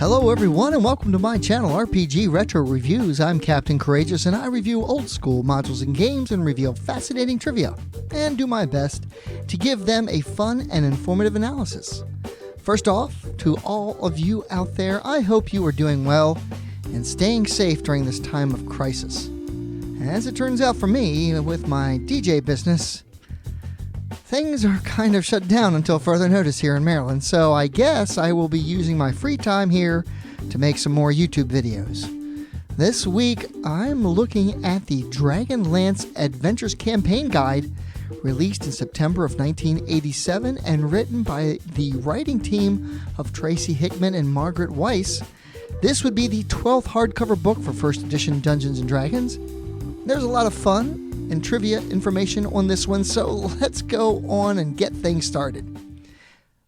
Hello everyone and welcome to my channel RPG Retro Reviews. I'm Captain Courageous and I review old school modules and games and reveal fascinating trivia and do my best to give them a fun and informative analysis. First off, to all of you out there, I hope you are doing well and staying safe during this time of crisis. As it turns out for me, with my DJ business, things are kind of shut down until further notice here in Maryland, so I guess I will be using my free time here to make some more YouTube videos. This week, I'm looking at the Dragonlance Adventures campaign guide released in September of 1987 and written by the writing team of Tracy Hickman and Margaret Weiss. This would be the 12th hardcover book for first edition Dungeons & Dragons. There's a lot of fun and trivia information on this one, so let's go on and get things started.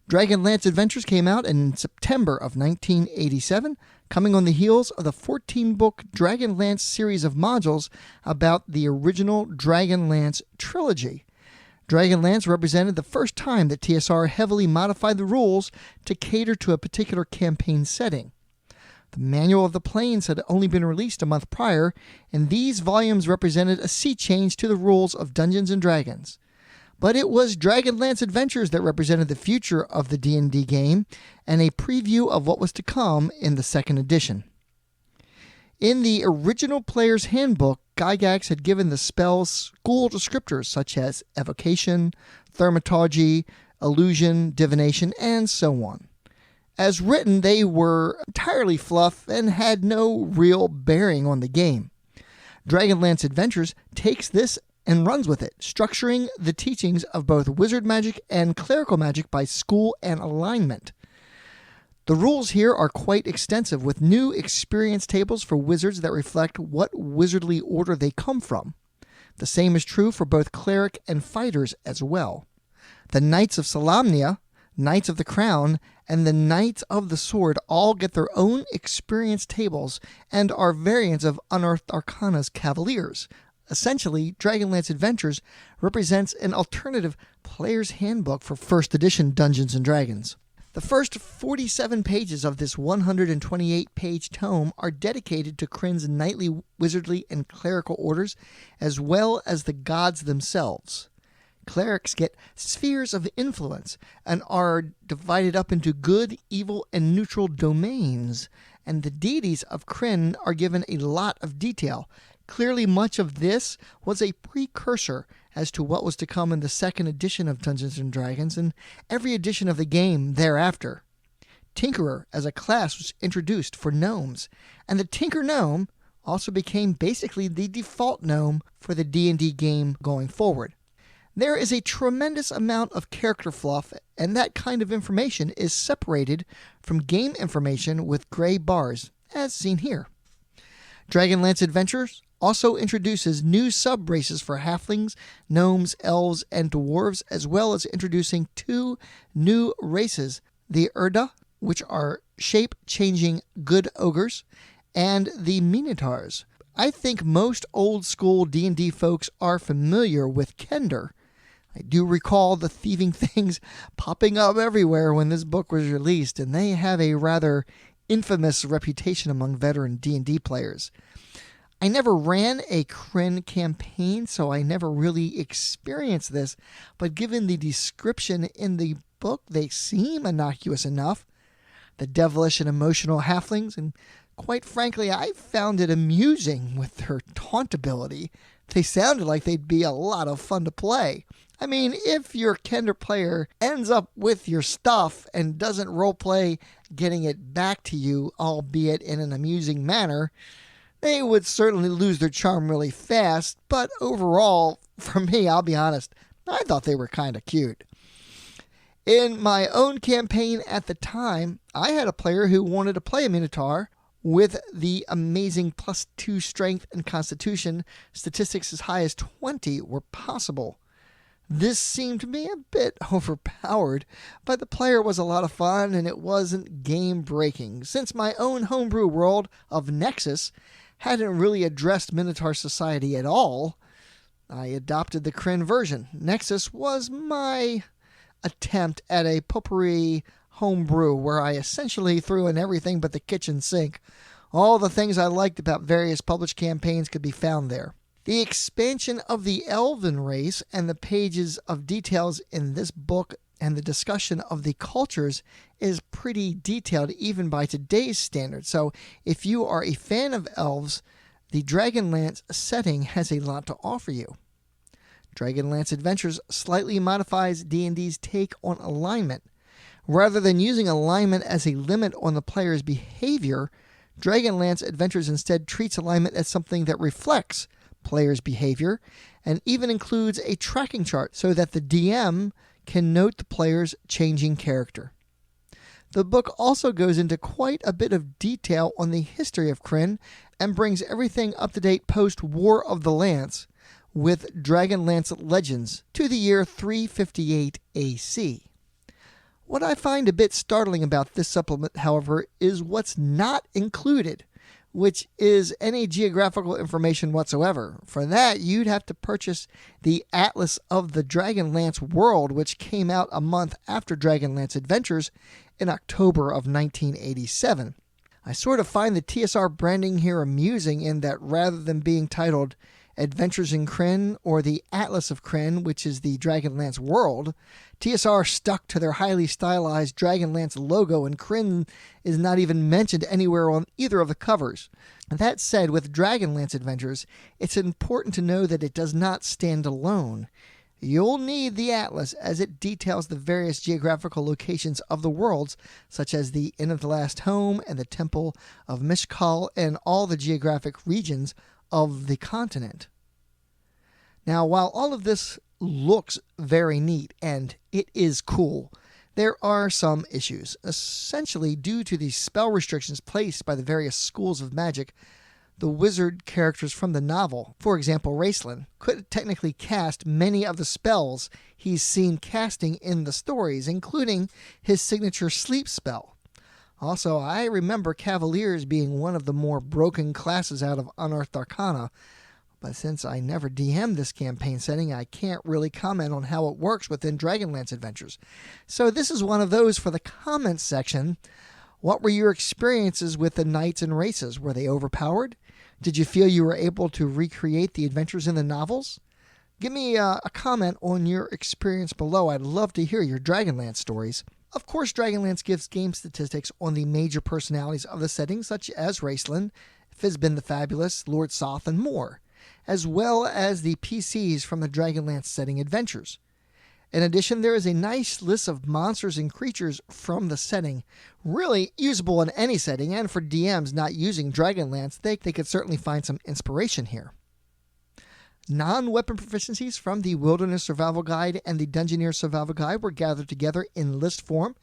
Dragonlance Adventures came out in September of 1987, coming on the heels of the 14-book Dragonlance series of modules about the original Dragonlance trilogy. Dragonlance represented the first time that TSR heavily modified the rules to cater to a particular campaign setting. The Manual of the Plains had only been released a month prior, and these volumes represented a sea change to the rules of Dungeons & Dragons. But it was Dragonlance Adventures that represented the future of the D&D game, and a preview of what was to come in the second edition. In the original Player's Handbook, Gygax had given the spells school descriptors such as evocation, thaumaturgy, illusion, divination, and so on. As written, they were entirely fluff and had no real bearing on the game. Dragonlance Adventures takes this and runs with it, structuring the teachings of both wizard magic and clerical magic by school and alignment. The rules here are quite extensive, with new experience tables for wizards that reflect what wizardly order they come from. The same is true for both cleric and fighters as well. The Knights of Solamnia, Knights of the Crown, and the Knights of the Sword all get their own experience tables and are variants of Unearthed Arcana's Cavaliers. Essentially, Dragonlance Adventures represents an alternative player's handbook for first edition Dungeons & Dragons. The first 47 pages of this 128-page tome are dedicated to Kryn's knightly, wizardly, and clerical orders, as well as the gods themselves. Clerics get spheres of influence and are divided up into good, evil, and neutral domains, and the deities of Kryn are given a lot of detail. Clearly, much of this was a precursor as to what was to come in the second edition of Dungeons & Dragons and every edition of the game thereafter. Tinkerer as a class was introduced for gnomes, and the Tinker Gnome also became basically the default gnome for the D&D game going forward. There is a tremendous amount of character fluff, and that kind of information is separated from game information with gray bars, as seen here. Dragonlance Adventures also introduces new sub-races for halflings, gnomes, elves, and dwarves, as well as introducing two new races, the Urda, which are shape-changing good ogres, and the Minotaurs. I think most old-school D&D folks are familiar with Kender. I do recall the thieving things popping up everywhere when this book was released, and they have a rather infamous reputation among veteran D&D players. I never ran a Kryn campaign, so I never really experienced this, but given the description in the book, they seem innocuous enough. The devilish and emotional halflings, and quite frankly, I found it amusing with their taunt ability. They sounded like they'd be a lot of fun to play. I mean, if your Kender player ends up with your stuff and doesn't roleplay getting it back to you, albeit in an amusing manner, they would certainly lose their charm really fast, but overall, for me, I'll be honest, I thought they were kind of cute. In my own campaign at the time, I had a player who wanted to play a Minotaur with the amazing +2 strength and constitution. Statistics as high as 20 were possible. This seemed to be a bit overpowered, but the player was a lot of fun and it wasn't game-breaking. Since my own homebrew world of Nexus hadn't really addressed Minotaur society at all, I adopted the Kryn version. Nexus was my attempt at a potpourri homebrew, where I essentially threw in everything but the kitchen sink. All the things I liked about various published campaigns could be found there. The expansion of the elven race and the pages of details in this book and the discussion of the cultures is pretty detailed even by today's standards. So if you are a fan of elves, the Dragonlance setting has a lot to offer you. Dragonlance Adventures slightly modifies D&D's take on alignment. Rather than using alignment as a limit on the player's behavior, Dragonlance Adventures instead treats alignment as something that reflects player's behavior and even includes a tracking chart so that the DM can note the player's changing character. The book also goes into quite a bit of detail on the history of Krynn and brings everything up to date post-War of the Lance with Dragonlance legends to the year 358 AC. What I find a bit startling about this supplement, however, is what's not included, which is any geographical information whatsoever. For that, you'd have to purchase the Atlas of the Dragonlance World, which came out a month after Dragonlance Adventures in October of 1987. I sort of find the TSR branding here amusing in that rather than being titled Adventures in Krynn or the Atlas of Krynn, which is the Dragonlance World, TSR stuck to their highly stylized Dragonlance logo, and Krynn is not even mentioned anywhere on either of the covers. That said, with Dragonlance Adventures, it's important to know that it does not stand alone. You'll need the Atlas as it details the various geographical locations of the worlds, such as the Inn of the Last Home and the Temple of Mishkal and all the geographic regions of the continent. Now, while all of this looks very neat, and it is cool, there are some issues, essentially due to the spell restrictions placed by the various schools of magic. The wizard characters from the novel, for example Raistlin, could technically cast many of the spells he's seen casting in the stories, including his signature sleep spell. Also, I remember Cavaliers being one of the more broken classes out of Unearthed Arcana, but since I never DM'd this campaign setting, I can't really comment on how it works within Dragonlance Adventures. So this is one of those for the comments section. What were your experiences with the knights and races? Were they overpowered? Did you feel you were able to recreate the adventures in the novels? Give me a comment on your experience below. I'd love to hear your Dragonlance stories. Of course, Dragonlance gives game statistics on the major personalities of the setting, such as Raistlin, Fizbin the Fabulous, Lord Soth, and more, as well as the PCs from the Dragonlance setting adventures. In addition, there is a nice list of monsters and creatures from the setting, really usable in any setting, and for DMs not using Dragonlance, they could certainly find some inspiration here. Non-weapon proficiencies from the Wilderness Survival Guide and the Dungeoneer Survival Guide were gathered together in list form,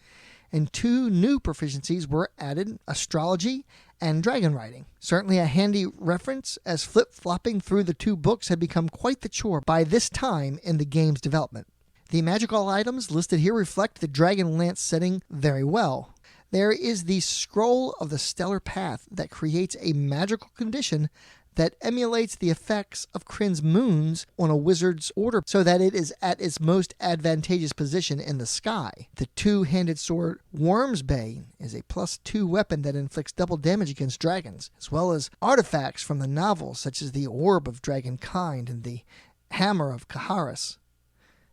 and 2 new proficiencies were added, Astrology and Dragon Riding. Certainly a handy reference, as flip-flopping through the 2 books had become quite the chore by this time in the game's development. The magical items listed here reflect the Dragonlance setting very well. There is the Scroll of the Stellar Path that creates a magical condition that emulates the effects of Krynn's moons on a wizard's order so that it is at its most advantageous position in the sky. The 2-handed sword Worm's Bane is a +2 weapon that inflicts double damage against dragons, as well as artifacts from the novels such as the Orb of Dragonkind and the Hammer of Kaharis.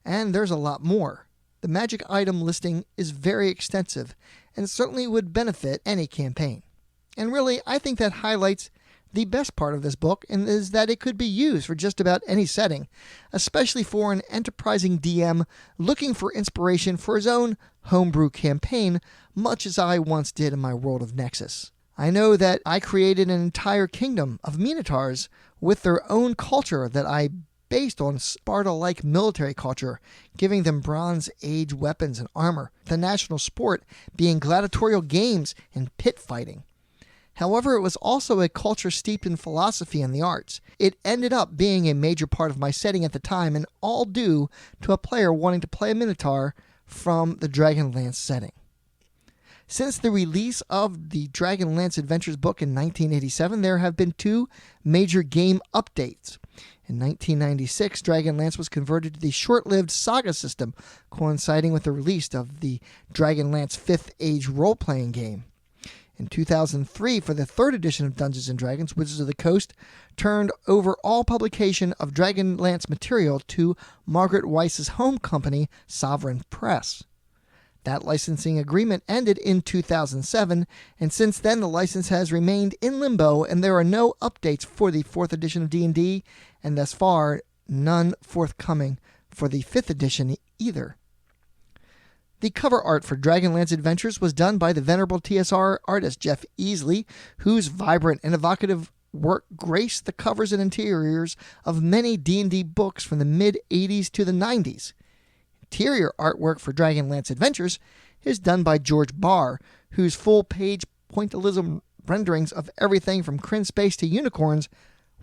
And there's a lot more. The magic item listing is very extensive and certainly would benefit any campaign. And really, I think that highlights the best part of this book, and is that it could be used for just about any setting, especially for an enterprising DM looking for inspiration for his own homebrew campaign, much as I once did in my World of Nexus. I know that I created an entire kingdom of Minotaurs with their own culture that I based on Sparta-like military culture, giving them Bronze Age weapons and armor, the national sport being gladiatorial games and pit fighting. However, it was also a culture steeped in philosophy and the arts. It ended up being a major part of my setting at the time, and all due to a player wanting to play a Minotaur from the Dragonlance setting. Since the release of the Dragonlance Adventures book in 1987, there have been 2 major game updates. In 1996, Dragonlance was converted to the short-lived Saga system, coinciding with the release of the Dragonlance 5th Age role-playing game. In 2003, for the 3rd edition of Dungeons & Dragons, Wizards of the Coast turned over all publication of Dragonlance material to Margaret Weis's home company, Sovereign Press. That licensing agreement ended in 2007, and since then the license has remained in limbo, and there are no updates for the 4th edition of D&D, and thus far, none forthcoming for the 5th edition either. The cover art for Dragonlance Adventures was done by the venerable TSR artist Jeff Easley, whose vibrant and evocative work graced the covers and interiors of many D&D books from the mid-80s to the 90s. Interior artwork for Dragonlance Adventures is done by George Barr, whose full-page pointillism renderings of everything from Kryn space to unicorns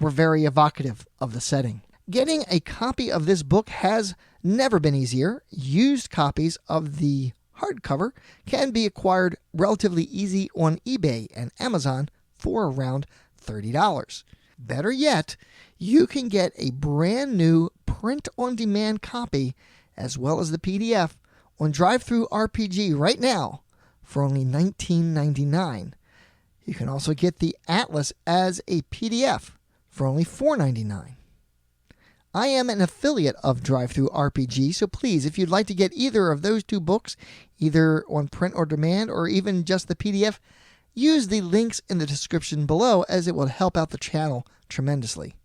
were very evocative of the setting. Getting a copy of this book has never been easier. Used copies of the hardcover can be acquired relatively easy on eBay and Amazon for around $30. Better yet, you can get a brand new print-on-demand copy as well as the PDF on DriveThruRPG right now for only $19.99. You can also get the Atlas as a PDF for only $4.99. I am an affiliate of DriveThruRPG, so please, if you'd like to get either of those two books, either on print or demand, or even just the PDF, use the links in the description below, as it will help out the channel tremendously.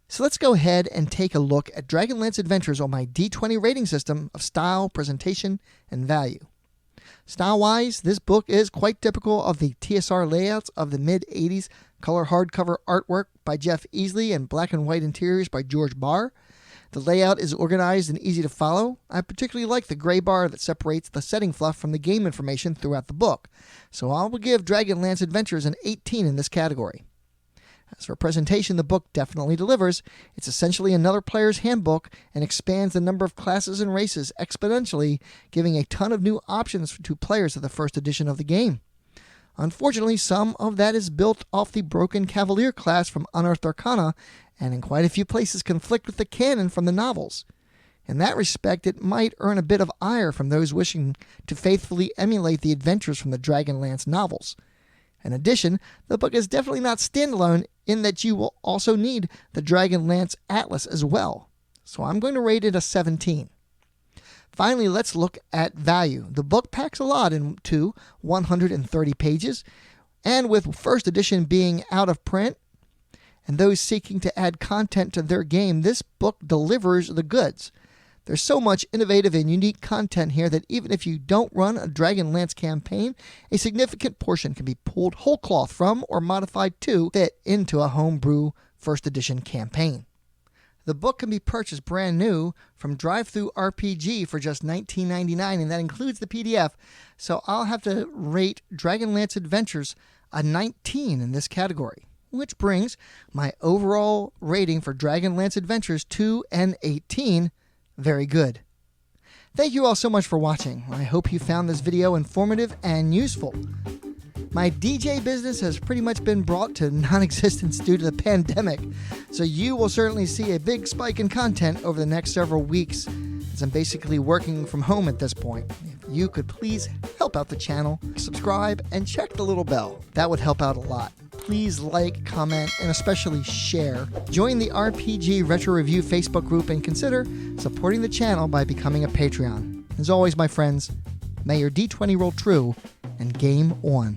So let's go ahead and take a look at Dragonlance Adventures on my D20 rating system of style, presentation, and value. Style-wise, this book is quite typical of the TSR layouts of the mid-80s color hardcover artwork by Jeff Easley and black and white interiors by George Barr. The layout is organized and easy to follow. I particularly like the gray bar that separates the setting fluff from the game information throughout the book, so I will give Dragonlance Adventures an 18 in this category. As for presentation, the book definitely delivers. It's essentially another player's handbook and expands the number of classes and races exponentially, giving a ton of new options to players of the first edition of the game. Unfortunately, some of that is built off the broken Cavalier class from Unearthed Arcana, and in quite a few places conflict with the canon from the novels. In that respect, it might earn a bit of ire from those wishing to faithfully emulate the adventures from the Dragonlance novels. In addition, the book is definitely not standalone in that you will also need the Dragonlance Atlas as well. So I'm going to rate it a 17. Finally, let's look at value. The book packs a lot into 130 pages, and with first edition being out of print, and those seeking to add content to their game, this book delivers the goods. There's so much innovative and unique content here that even if you don't run a Dragonlance campaign, a significant portion can be pulled whole cloth from or modified to fit into a homebrew first edition campaign. The book can be purchased brand new from DriveThruRPG for just $19.99, and that includes the PDF, so I'll have to rate Dragonlance Adventures a 19 in this category, which brings my overall rating for Dragonlance Adventures to an 18. Very good. Thank you all so much for watching. I hope you found this video informative and useful. My DJ business has pretty much been brought to non-existence due to the pandemic, so you will certainly see a big spike in content over the next several weeks, as I'm basically working from home at this point. If you could please help out the channel, subscribe, and check the little bell. That would help out a lot. Please like, comment, and especially share. Join the RPG Retro Review Facebook group and consider supporting the channel by becoming a Patreon. As always, my friends, may your D20 roll true and game on.